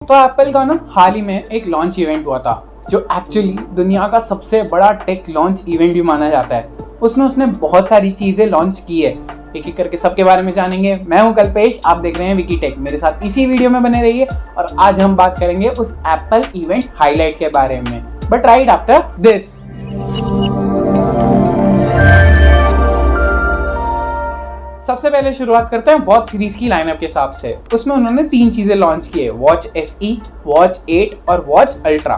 तो एप्पल का ना हाल ही में एक लॉन्च इवेंट हुआ था जो एक्चुअली दुनिया का सबसे बड़ा टेक लॉन्च इवेंट भी माना जाता है। उसमें उसने बहुत सारी चीज़ें लॉन्च की है। एक एक करके सबके बारे में जानेंगे। मैं हूं कल्पेश, आप देख रहे हैं विकी टेक। मेरे साथ इसी वीडियो में बने रहिए और आज हम बात करेंगे उस एप्पल इवेंट हाईलाइट के बारे में, बट राइट आफ्टर दिस। सबसे पहले शुरुआत करते हैं वॉच सीरीज की लाइनअप के हिसाब से। उसमें उन्होंने 3 चीजें लॉन्च की है, वॉच SE, वॉच 8 और वॉच अल्ट्रा।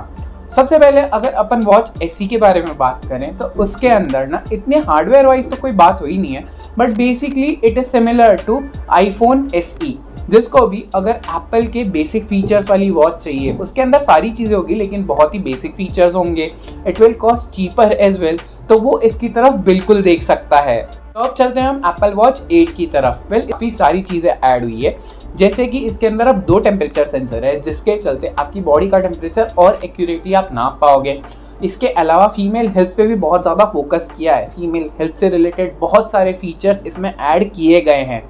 सबसे पहले अगर अपन वॉच SE के बारे में बात करें तो उसके अंदर ना इतने हार्डवेयर वाइज तो कोई बात हुई नहीं है, but basically it is similar to iPhone SE, जिसको भी अगर एप्पल के बेसिक फीचर्स वाली वॉच चाहिए उसके अंदर सारी चीज़ें होगी लेकिन बहुत ही बेसिक फीचर्स होंगे। It will cost cheaper as well, तो वो इसकी तरफ बिल्कुल देख सकता है। तो अब चलते हैं हम एप्पल वॉच 8 की तरफ। काफ़ी सारी चीज़ें ऐड हुई है, जैसे कि इसके अंदर अब 2 टेम्परेचर सेंसर है जिसके चलते आपकी बॉडी का टेम्परेचर और एक्यूरेटली आप नाप पाओगे। इसके अलावा फीमेल हेल्थ पे भी बहुत ज़्यादा फोकस किया है। फीमेल हेल्थ से रिलेटेड बहुत सारे फीचर्स इसमें ऐड किए गए हैं।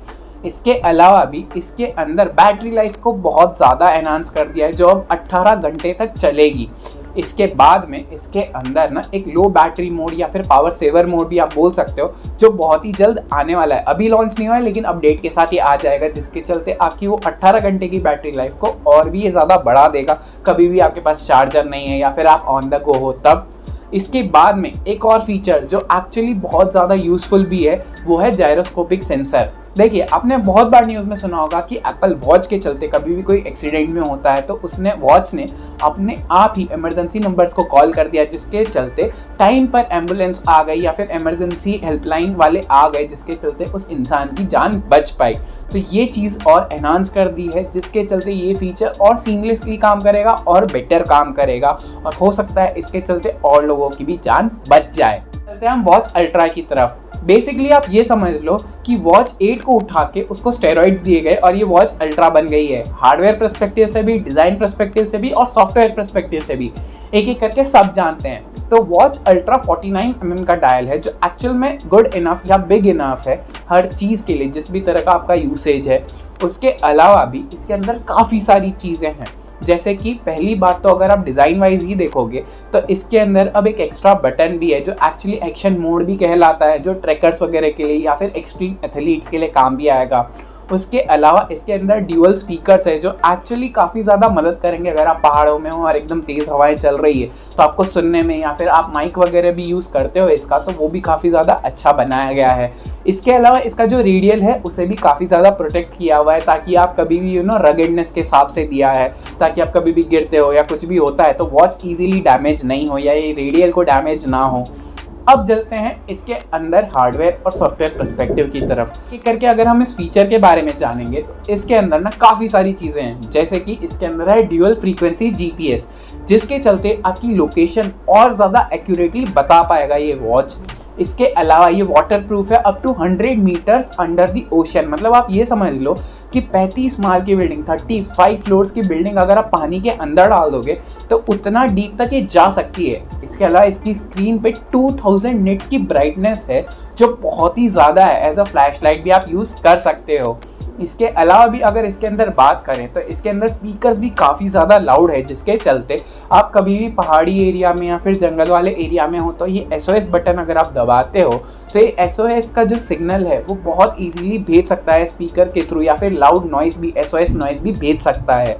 इसके अलावा भी इसके अंदर बैटरी लाइफ को बहुत ज़्यादा एनहांस कर दिया है, जो अब 18 घंटे तक चलेगी। इसके बाद में इसके अंदर ना एक लो बैटरी मोड या फिर पावर सेवर मोड भी आप बोल सकते हो, जो बहुत ही जल्द आने वाला है। अभी लॉन्च नहीं हुआ है लेकिन अपडेट के साथ ही आ जाएगा, जिसके चलते आपकी वो 18 घंटे की बैटरी लाइफ को और भी ये ज़्यादा बढ़ा देगा। कभी भी आपके पास चार्जर नहीं है या फिर आप ऑन द गो हो तब। इसके बाद में एक और फीचर जो एक्चुअली बहुत ज़्यादा यूजफुल भी है, वो है जायरोस्कोपिक सेंसर। देखिए, आपने बहुत बार न्यूज़ में सुना होगा कि एप्पल वॉच के चलते कभी भी कोई एक्सीडेंट में होता है तो वॉच ने अपने आप ही इमरजेंसी नंबर्स को कॉल कर दिया, जिसके चलते टाइम पर एम्बुलेंस आ गई या फिर इमरजेंसी हेल्पलाइन वाले आ गए, जिसके चलते उस इंसान की जान बच पाई। तो ये चीज़ और एनहांस कर दी है, जिसके चलते ये फीचर और सीमलेसली काम करेगा और बेटर काम करेगा और हो सकता है इसके चलते और लोगों की भी जान बच जाए। चलते हैं हम वॉच अल्ट्रा की तरफ। बेसिकली आप ये समझ लो कि वॉच 8 को उठा के उसको स्टेरॉइड्स दिए गए और ये वॉच अल्ट्रा बन गई है। हार्डवेयर पर्सपेक्टिव से भी, डिज़ाइन पर्सपेक्टिव से भी और सॉफ्टवेयर पर्सपेक्टिव से भी, एक एक करके सब जानते हैं। तो वॉच अल्ट्रा 49mm का डायल है, जो एक्चुअल में गुड इनफ या बिग इनफ है हर चीज़ के लिए, जिस भी तरह का आपका यूसेज है। उसके अलावा भी इसके अंदर काफ़ी सारी चीज़ें हैं, जैसे कि पहली बात तो अगर आप डिज़ाइन वाइज ही देखोगे तो इसके अंदर अब एक एक्स्ट्रा बटन भी है जो एक्चुअली एक्शन मोड भी कहलाता है, जो ट्रैकर्स वगैरह के लिए या फिर एक्सट्रीम एथलीट्स के लिए काम भी आएगा। उसके अलावा इसके अंदर ड्यूअल स्पीकर्स है जो एक्चुअली काफ़ी ज़्यादा मदद करेंगे अगर आप पहाड़ों में हो और एकदम तेज़ हवाएं चल रही है तो आपको सुनने में, या फिर आप माइक वगैरह भी यूज़ करते हो इसका, तो वो भी काफ़ी ज़्यादा अच्छा बनाया गया है। इसके अलावा इसका जो रेडियल है उसे भी काफ़ी ज़्यादा प्रोटेक्ट किया हुआ है, ताकि आप कभी भी रगेडनेस के हिसाब से दिया है, ताकि आप कभी भी गिरते हो या कुछ भी होता है तो वॉच ईजिली डैमेज नहीं हो या ये रेडियल को डैमेज ना हो। अब चलते हैं इसके अंदर हार्डवेयर और सॉफ्टवेयर पर्सपेक्टिव की तरफ। एक करके अगर हम इस फीचर के बारे में जानेंगे तो इसके अंदर ना काफ़ी सारी चीज़ें हैं, जैसे कि इसके अंदर है ड्यूअल फ्रीक्वेंसी GPS, जिसके चलते आपकी लोकेशन और ज़्यादा एक्यूरेटली बता पाएगा ये वॉच। इसके अलावा ये वाटर प्रूफ है up to 100 metres under the ocean. मतलब आप ये समझ लो कि 35 माल की बिल्डिंग, 35 फ्लोर्स की बिल्डिंग अगर आप पानी के अंदर डाल दोगे तो उतना डीप तक ये जा सकती है। इसके अलावा इसकी स्क्रीन पे 2000 निट्स की ब्राइटनेस है, जो बहुत ही ज़्यादा है। एज अ फ्लैश लाइट भी आप यूज़ कर सकते हो। इसके अलावा भी अगर इसके अंदर बात करें तो इसके अंदर स्पीकर्स भी काफ़ी ज़्यादा लाउड है, जिसके चलते आप कभी भी पहाड़ी एरिया में या फिर जंगल वाले एरिया में हो तो ये SOS बटन अगर आप दबाते हो तो ये SOS का जो सिग्नल है वो बहुत इजीली भेज सकता है स्पीकर के थ्रू, या फिर लाउड नॉइस भी, SOS नॉइस भी भेज सकता है।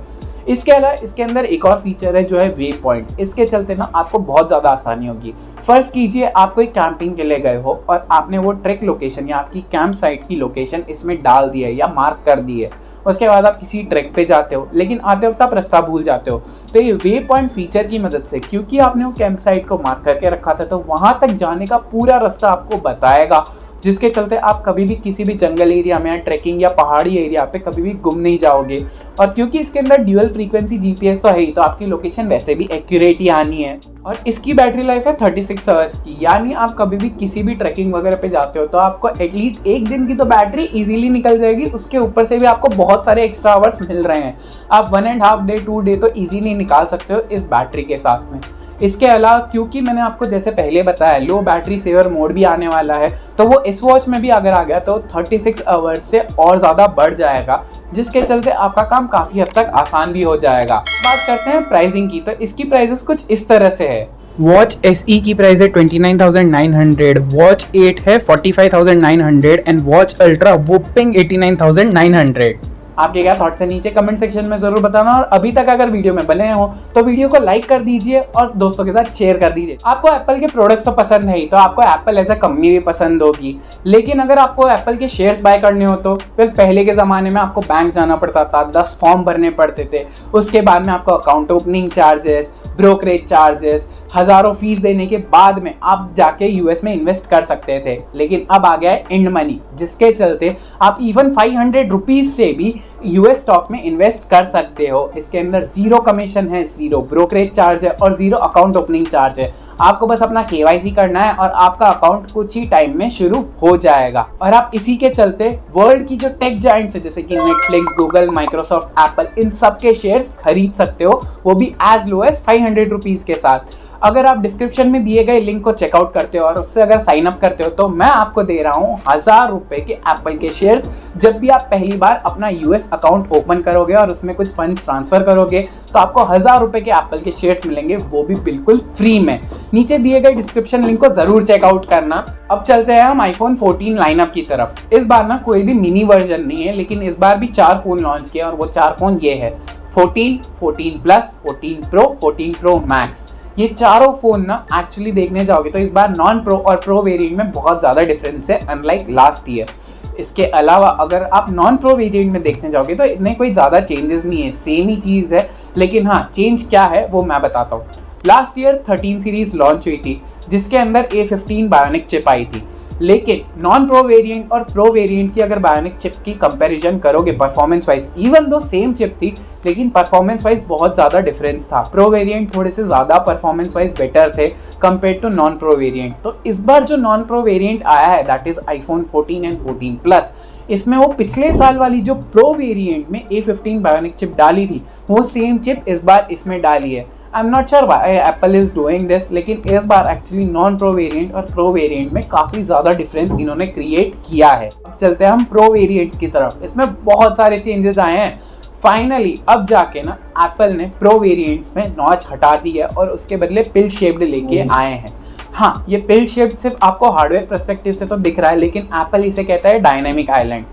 इसके अलावा इसके अंदर एक और फीचर है जो है वे पॉइंट। इसके चलते ना आपको बहुत ज़्यादा आसानी होगी। फर्ज कीजिए आप कोई कैंपिंग के लिए गए हो और आपने वो ट्रैक लोकेशन या आपकी कैंप साइट की लोकेशन इसमें डाल दी है या मार्क कर दी है। उसके बाद आप किसी ट्रैक पे जाते हो लेकिन आते वक्त आप रास्ता भूल जाते हो, तो ये वे पॉइंट फीचर की मदद से, क्योंकि आपने वो कैंप साइट को मार्क करके रखा था, तो वहाँ तक जाने का पूरा रास्ता आपको बताएगा, जिसके चलते आप कभी भी किसी भी जंगल एरिया में या ट्रैकिंग या पहाड़ी एरिया पे कभी भी गुम नहीं जाओगे। और क्योंकि इसके अंदर ड्यूअल फ्रीक्वेंसी GPS तो है ही, तो आपकी लोकेशन वैसे भी एक्यूरेट ही आनी है। और इसकी बैटरी लाइफ है 36 आवर्स की, यानी आप कभी भी किसी भी ट्रैकिंग वगैरह पे जाते हो तो आपको एटलीस्ट 1 दिन की तो बैटरी इजीली निकल जाएगी। उसके ऊपर से भी आपको बहुत सारे एक्स्ट्रा आवर्स मिल रहे हैं। आप 1.5 डे 2 डे तो इजीली निकाल सकते हो इस बैटरी के साथ में। इसके अलावा क्योंकि मैंने आपको जैसे पहले बताया लो बैटरी सेवर मोड भी आने वाला है, तो वो इस वॉच में भी अगर आ गया तो 36 आवर्स से और ज़्यादा बढ़ जाएगा, जिसके चलते आपका काम काफ़ी हद तक आसान भी हो जाएगा। बात करते हैं प्राइसिंग की, तो इसकी प्राइसेस कुछ इस तरह से है। वॉच SE की प्राइस है 29,900, वॉच 8 है 45,900 एंड वॉच अल्ट्रा वोपिंग 89,900। आपके क्या थॉट्स है नीचे कमेंट सेक्शन में जरूर बताना, और अभी तक अगर वीडियो में बने हो तो वीडियो को लाइक कर दीजिए और दोस्तों के साथ शेयर कर दीजिए। आपको एप्पल के प्रोडक्ट्स तो पसंद है ही, तो आपको एप्पल एज अ कंपनी भी पसंद होगी, लेकिन अगर आपको एप्पल के शेयर्स बाय करने हो तो फिर पहले के ज़माने में आपको बैंक जाना पड़ता था, 10 फॉर्म भरने पड़ते थे, उसके बाद में आपको account opening charges, brokerage charges, हज़ारों फीस देने के बाद में आप जाके यूएस में इन्वेस्ट कर सकते थे। लेकिन अब आ गया है इंड मनी, जिसके चलते आप इवन 500 रुपीज़ से भी यूएस स्टॉक में इन्वेस्ट कर सकते हो। इसके अंदर जीरो कमीशन है, जीरो ब्रोकरेज चार्ज है और जीरो अकाउंट ओपनिंग चार्ज है। आपको बस अपना KYC करना है और आपका अकाउंट कुछ ही टाइम में शुरू हो जाएगा। और आप इसी के चलते वर्ल्ड की जो टेक जायंट्स है जैसे कि नेटफ्लिक्स, गूगल, माइक्रोसॉफ्ट, एप्पल, इन सब के शेयर्स खरीद सकते हो, वो भी एज लो एज 500 रुपीज़ के साथ। अगर आप डिस्क्रिप्शन में दिए गए लिंक को चेकआउट करते हो और उससे अगर साइन अप करते हो तो मैं आपको दे रहा हूँ 1000 रुपए के एप्पल के शेयर्स। जब भी आप पहली बार अपना यूएस अकाउंट ओपन करोगे और उसमें कुछ फंड्स ट्रांसफर करोगे तो आपको 1000 रुपए के एप्पल के शेयर्स मिलेंगे, वो भी बिल्कुल फ्री में। नीचे दिए गए डिस्क्रिप्शन लिंक को जरूर चेकआउट करना। अब चलते हैं हम iPhone 14 लाइनअप की तरफ। इस बार ना कोई भी मिनी वर्जन नहीं है, लेकिन इस बार भी 4 फोन लॉन्च किए और वो 4 फोन ये है 14, 14 प्लस, 14 प्रो, 14 प्रो मैक्स। ये चारों फोन ना एक्चुअली देखने जाओगे तो इस बार नॉन प्रो और प्रो वेरिएंट में बहुत ज़्यादा डिफरेंस है, अनलाइक लास्ट ईयर। इसके अलावा अगर आप नॉन प्रो वेरिएंट में देखने जाओगे तो इतने कोई ज़्यादा चेंजेस नहीं है, सेम ही चीज़ है। लेकिन हाँ, चेंज क्या है वो मैं बताता हूँ। लास्ट ईयर 13 सीरीज लॉन्च हुई थी जिसके अंदर A15 बायोनिक चिप आई थी, लेकिन नॉन प्रो वेरिएंट और प्रो वेरिएंट की अगर बायोनिक चिप की कंपैरिजन करोगे performance wise, even though same chip थी लेकिन परफॉर्मेंस वाइज बहुत ज़्यादा डिफरेंस था। प्रो वेरिएंट थोड़े से ज़्यादा परफॉर्मेंस वाइज बेटर थे compare to non pro variant. तो इस बार जो नॉन प्रो वेरिएंट आया है that is iPhone 14 and 14 plus, इसमें वो पिछले साल वाली जो प्रो वेरिएंट में A15 बायोनिक चिप डाली थी वो सेम चिप इस बार इसमें डाली है। I am not sure why Apple is doing this, लेकिन इस बार एक्चुअली नॉन प्रो वेरिएंट और प्रो वेरिएंट में काफ़ी ज़्यादा डिफरेंस इन्होंने क्रिएट किया है। अब चलते हैं हम प्रो वेरिएंट की तरफ। इसमें बहुत सारे चेंजेस आए हैं। फाइनली अब जाके ना एप्पल ने प्रो वेरिएंट्स में नॉच हटा दी है और उसके बदले पिल शेप्ड लेके आए हैं। हाँ, ये पिल शेप्ड सिर्फ आपको हार्डवेयर पर्सपेक्टिव से तो दिख रहा है, लेकिन एप्पल इसे कहता है डायनेमिक आइलैंड।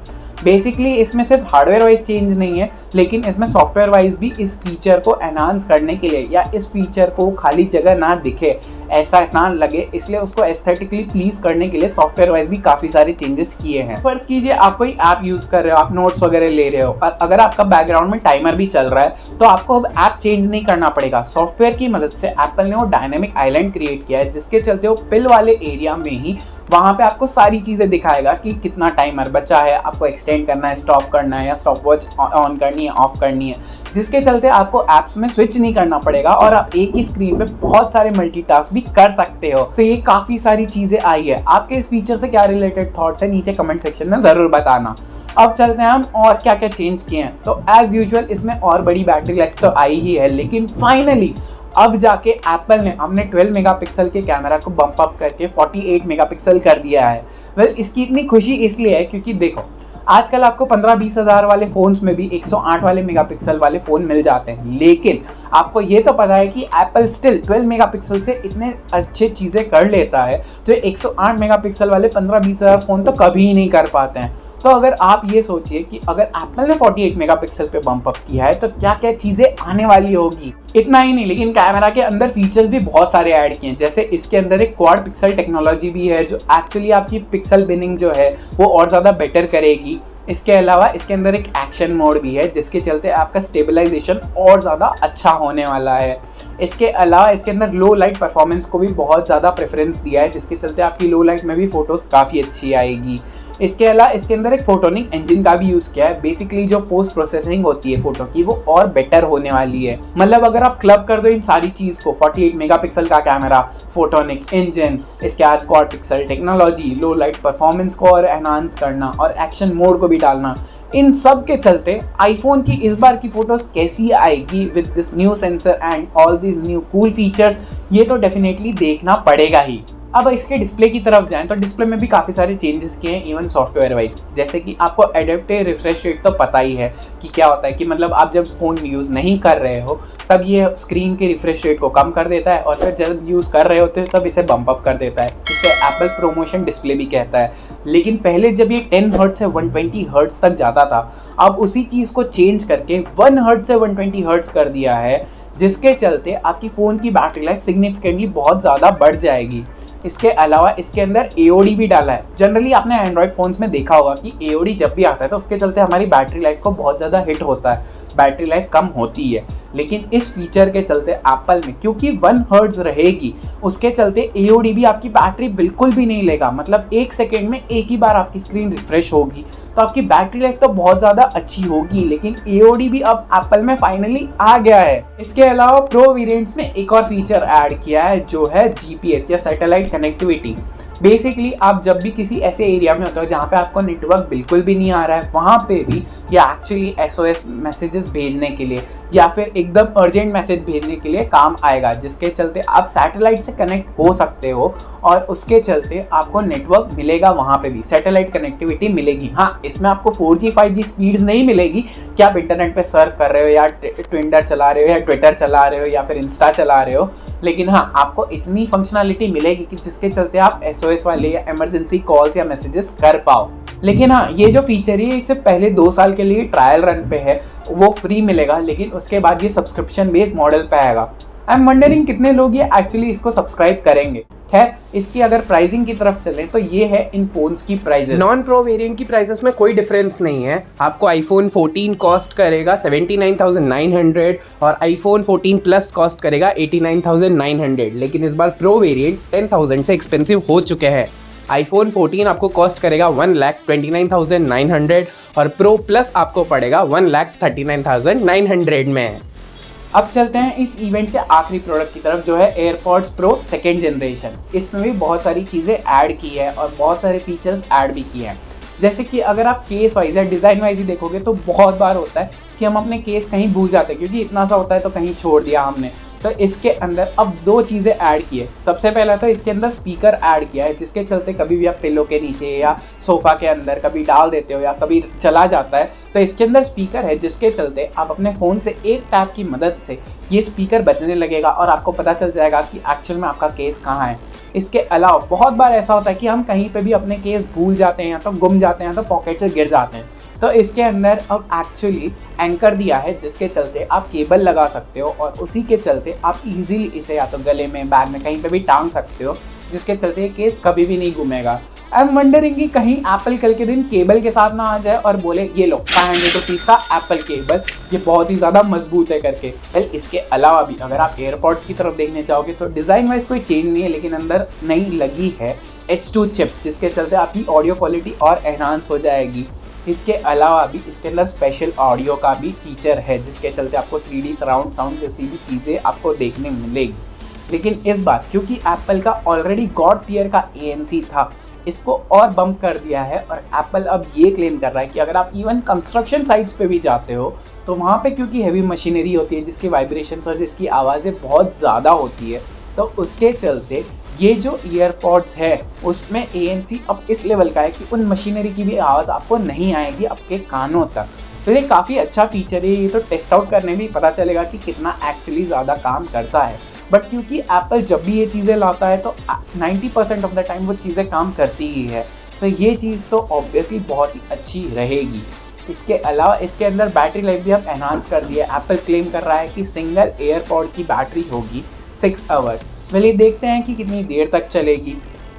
बेसिकली इसमें सिर्फ हार्डवेयर वाइज चेंज नहीं है, लेकिन इसमें सॉफ्टवेयर वाइज भी इस फीचर को एनहांस करने के लिए या इस फीचर को खाली जगह ना दिखे, ऐसा ना लगे, इसलिए उसको एस्थेटिकली प्लीज करने के लिए सॉफ्टवेयर वाइज भी काफ़ी सारे चेंजेस किए हैं। फर्ज कीजिए आप कोई ऐप यूज़ कर रहे हो, आप नोट्स वगैरह ले रहे हो और अगर आपका बैकग्राउंड में टाइमर भी चल रहा है तो आपको अब ऐप चेंज नहीं करना पड़ेगा। सॉफ्टवेयर की मदद से एप्पल ने वो डायनेमिक आइलैंड क्रिएट किया है जिसके चलते वो पिल वाले एरिया में ही वहाँ पे आपको सारी चीज़ें दिखाएगा कि कितना टाइमर बचा है, आपको एक्सटेंड करना है, स्टॉप करना है या स्टॉप वॉच ऑन करनी है, ऑफ करनी है, जिसके चलते आपको ऐप्स में स्विच नहीं करना पड़ेगा और आप एक ही स्क्रीन पे बहुत सारे मल्टीटास्क भी कर सकते हो। तो ये काफ़ी सारी चीज़ें आई है। आपके इस फीचर से क्या रिलेटेड थॉट्स है नीचे कमेंट सेक्शन में ज़रूर बताना। अब चलते हैं हम और क्या क्या चेंज किए हैं। तो एज यूजुअल इसमें और बड़ी बैटरी लाइफ तो आई ही है, लेकिन फाइनली अब जाके एप्पल ने हमने 12 मेगापिक्सल के कैमरा को बम्प अप करके 48 मेगापिक्सल कर दिया है। वेल, इसकी इतनी खुशी इसलिए है क्योंकि देखो आजकल आपको 15-20 हज़ार वाले फ़ोन्स में भी 108 वाले मेगापिक्सल वाले फ़ोन मिल जाते हैं, लेकिन आपको ये तो पता है कि एप्पल स्टिल 12 मेगापिक्सल से इतने अच्छे चीज़ें कर लेता है जो 108 मेगापिक्सल वाले 15-20 हज़ार फ़ोन तो कभी ही नहीं कर पाते हैं। तो अगर आप ये सोचिए कि अगर एप्पल ने 48 मेगापिक्सल पे बम्प अप किया है तो क्या क्या चीज़ें आने वाली होगी। इतना ही नहीं, लेकिन कैमरा के अंदर फीचर्स भी बहुत सारे ऐड किए हैं। जैसे इसके अंदर एक क्वाड पिक्सल टेक्नोलॉजी भी है जो एक्चुअली आपकी पिक्सल बिनिंग जो है वो और ज़्यादा बेटर करेगी। इसके अलावा इसके अंदर एक एक्शन मोड भी है जिसके चलते आपका स्टेबलाइजेशन और ज़्यादा अच्छा होने वाला है। इसके अलावा इसके अंदर लो लाइट परफॉर्मेंस को भी बहुत ज़्यादा प्रेफरेंस दिया है जिसके चलते आपकी लो लाइट में भी फ़ोटोज़ काफ़ी अच्छी आएगी। इसके अलावा इसके अंदर एक फोटोनिक इंजन का भी यूज़ किया है। बेसिकली जो पोस्ट प्रोसेसिंग होती है फोटो की वो और बेटर होने वाली है। मतलब अगर आप क्लब कर दो इन सारी चीज़ को, 48 मेगापिक्सल का कैमरा, फोटोनिक इंजन, इसके बाद क्वाड पिक्सल टेक्नोलॉजी, लो लाइट परफॉर्मेंस को और एनहांस करना और एक्शन मोड को भी डालना, इन सब के चलते आईफोन की इस बार की फोटोज कैसी आएगी with this new sensor and all this new cool features, ये तो डेफिनेटली देखना पड़ेगा ही। अब इसके डिस्प्ले की तरफ जाएं तो डिस्प्ले में भी काफ़ी सारे चेंजेस किए हैं इवन सॉफ्टवेयर वाइज। जैसे कि आपको एडेप्टिव रिफ्रेश रेट तो पता ही है कि क्या होता है, कि मतलब आप जब फ़ोन यूज़ नहीं कर रहे हो तब ये स्क्रीन के रिफ्रेश रेट को कम कर देता है, और फिर जब यूज़ कर रहे होते हो तब इसे बम्प अप कर देता है। इसे एप्पल प्रोमोशन डिस्प्ले भी कहता है। लेकिन पहले जब ये 10 हर्ट्ज से 120 हर्ट्ज तक जाता था, अब उसी चीज़ को चेंज करके 1 हर्ट्ज से 120 हर्ट्ज कर दिया है, जिसके चलते आपकी फ़ोन की बैटरी लाइफ सिग्निफिकेंटली बहुत ज़्यादा बढ़ जाएगी। इसके अलावा इसके अंदर AOD भी डाला है। जनरली आपने एंड्रॉयड फ़ोन्स में देखा होगा कि AOD जब भी आता है तो उसके चलते हमारी बैटरी लाइफ को बहुत ज़्यादा हिट होता है, बैटरी लाइफ कम होती है। लेकिन इस फीचर के चलते एप्पल में, क्योंकि 1 हर्ट्ज रहेगी, उसके चलते AOD भी आपकी बैटरी बिल्कुल भी नहीं लेगा। मतलब 1 सेकेंड में एक ही बार आपकी स्क्रीन रिफ्रेश होगी, तो आपकी बैटरी लाइफ तो बहुत ज़्यादा अच्छी होगी। लेकिन AOD भी अब एप्पल में फाइनली आ गया है। इसके अलावा प्रो वेरिएंट्स में एक और फीचर ऐड किया है, जो है GPS या सैटेलाइट कनेक्टिविटी। बेसिकली आप जब भी किसी ऐसे एरिया में होते हो जहाँ पे आपको नेटवर्क बिल्कुल भी नहीं आ रहा है, वहाँ पे भी ये एक्चुअली SOS मैसेजेस भेजने के लिए या फिर एकदम अर्जेंट मैसेज भेजने के लिए काम आएगा, जिसके चलते आप सैटेलाइट से कनेक्ट हो सकते हो और उसके चलते आपको नेटवर्क मिलेगा, वहाँ पे भी सैटेलाइट कनेक्टिविटी मिलेगी। हाँ, इसमें आपको 4G 5G स्पीड्स नहीं मिलेगी कि आप इंटरनेट पे सर्फ कर रहे हो या टिंडर चला रहे हो या ट्विटर चला रहे हो या फिर इंस्टा चला रहे हो, लेकिन हाँ, आपको इतनी फंक्शनलिटी मिलेगी कि जिसके चलते आप SOS वाले या इमरजेंसी कॉल्स या मैसेजेस कर पाओ। लेकिन हाँ, ये जो फीचर है इससे पहले 2 साल के लिए ट्रायल रन पे है, वो फ्री मिलेगा, लेकिन उसके बाद ये सब्सक्रिप्शन बेस्ड मॉडल पे आएगा। आई एम वंडरिंग कितने लोग ये एक्चुअली इसको सब्सक्राइब करेंगे। खैर, इसकी अगर प्राइसिंग की तरफ चलें तो ये है इन फोन्स की प्राइसेस। नॉन प्रो वेरिएंट की प्राइसेस में कोई डिफरेंस नहीं है। आपको आईफोन 14 कॉस्ट करेगा 79,900 और आईफोन 14 प्लस कॉस्ट करेगा 89,900। लेकिन इस बार प्रो वेरिएंट 10,000 से एक्सपेंसिव हो चुके हैं। आईफोन 14 आपको कॉस्ट करेगा 1,29,900 और प्रो प्लस आपको पड़ेगा 1,39,900 में। अब चलते हैं इस इवेंट के आखिरी प्रोडक्ट की तरफ, जो है एयरपॉड्स प्रो 2nd जनरेशन। इसमें भी बहुत सारी चीज़ें ऐड की है और बहुत सारे फीचर्स ऐड भी किए हैं। जैसे कि अगर आप केस वाइज या डिज़ाइन वाइज ही देखोगे तो बहुत बार होता है कि हम अपने केस कहीं भूल जाते हैं, क्योंकि इतना सा होता है तो कहीं छोड़ दिया हमने। तो इसके अंदर अब 2 चीज़ें ऐड की है। सबसे पहला तो इसके अंदर स्पीकर ऐड किया है, जिसके चलते कभी भी आप पिलो के नीचे या सोफ़ा के अंदर कभी डाल देते हो या कभी चला जाता है तो इसके अंदर स्पीकर है, जिसके चलते आप अपने फ़ोन से एक टैप की मदद से ये स्पीकर बजने लगेगा और आपको पता चल जाएगा कि एक्चुअल में आपका केस कहाँ है। इसके अलावा बहुत बार ऐसा होता है कि हम कहीं पे भी अपने केस भूल जाते हैं या तो गुम जाते हैं या तो पॉकेट से गिर जाते हैं, तो इसके अंदर अब एक्चुअली एंकर दिया है, जिसके चलते आप केबल लगा सकते हो और उसी के चलते आप इजीली इसे या तो गले में, बैग में, कहीं पे भी टांग सकते हो, जिसके चलते ये केस कभी भी नहीं घूमेगा। आई एम वंडरिंग कि कहीं एप्पल कल के दिन केबल के साथ ना आ जाए और बोले ये लो 500 रुपीज़ का एप्पल केबल, ये बहुत ही ज़्यादा मजबूत है करके। वेल, इसके अलावा भी अगर आप एयरपॉड्स की तरफ देखने चाहोगे तो डिज़ाइन वाइज कोई चेंज नहीं है, लेकिन अंदर नई लगी है H2 चिप, जिसके चलते आपकी ऑडियो क्वालिटी और एनहांस हो जाएगी। इसके अलावा भी इसके अंदर स्पेशल ऑडियो का भी फीचर है, जिसके चलते आपको 3D सराउंड साउंड जैसी भी चीज़ें आपको देखने मिलेगी। लेकिन इस बार क्योंकि एप्पल का ऑलरेडी गॉड टियर का ANC था, इसको और बम्प कर दिया है और एप्पल अब ये क्लेम कर रहा है कि अगर आप इवन कंस्ट्रक्शन साइट्स पे भी जाते हो तो वहाँ पे क्योंकि हैवी मशीनरी होती है जिसकी वाइब्रेशंस और जिसकी आवाज़ें बहुत ज़्यादा होती है, तो उसके चलते ये जो ईयरपॉड्स है उसमें ANC अब इस लेवल का है कि उन मशीनरी की भी आवाज़ आपको नहीं आएगी आपके कानों तक। तो ये काफ़ी अच्छा फीचर है, ये तो टेस्ट आउट करने में पता चलेगा कि कितना एक्चुअली ज़्यादा काम करता है। बट क्योंकि एप्पल जब भी ये चीज़ें लाता है तो 90% ऑफ द टाइम वो चीज़ें काम करती ही है, तो ये चीज़ तो ऑब्वियसली बहुत ही अच्छी रहेगी। इसके अलावा इसके अंदर बैटरी लाइफ भी अब एनहांस कर दिया है। एप्पल क्लेम कर रहा है कि सिंगल एयरपॉड की बैटरी होगी 6 आवर्स। चलिए देखते हैं कि कितनी देर तक चलेगी।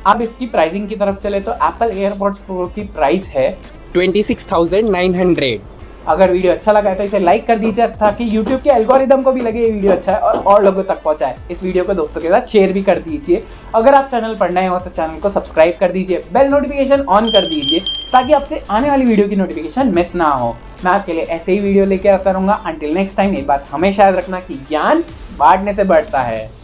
अब इसकी प्राइसिंग की तरफ चले तो एप्पल एयरपॉड्स प्रो की प्राइस है 26,900। अगर वीडियो अच्छा लगा है तो इसे लाइक कर दीजिए ताकि YouTube के एल्गोरिदम को भी लगे ये वीडियो अच्छा है और लोगों तक पहुंचाए। इस वीडियो को दोस्तों के साथ शेयर भी कर दीजिए। अगर आप चैनल पर नए हो तो चैनल को सब्सक्राइब कर दीजिए, बेल नोटिफिकेशन ऑन कर दीजिए ताकि आपसे आने वाली वीडियो की नोटिफिकेशन मिस ना हो। मैं आपके लिए ऐसे ही वीडियो लेके आता रहूँगा। अंटिल नेक्स्ट टाइम, एक बात हमेशा याद रखना कि ज्ञान बांटने से बढ़ता है।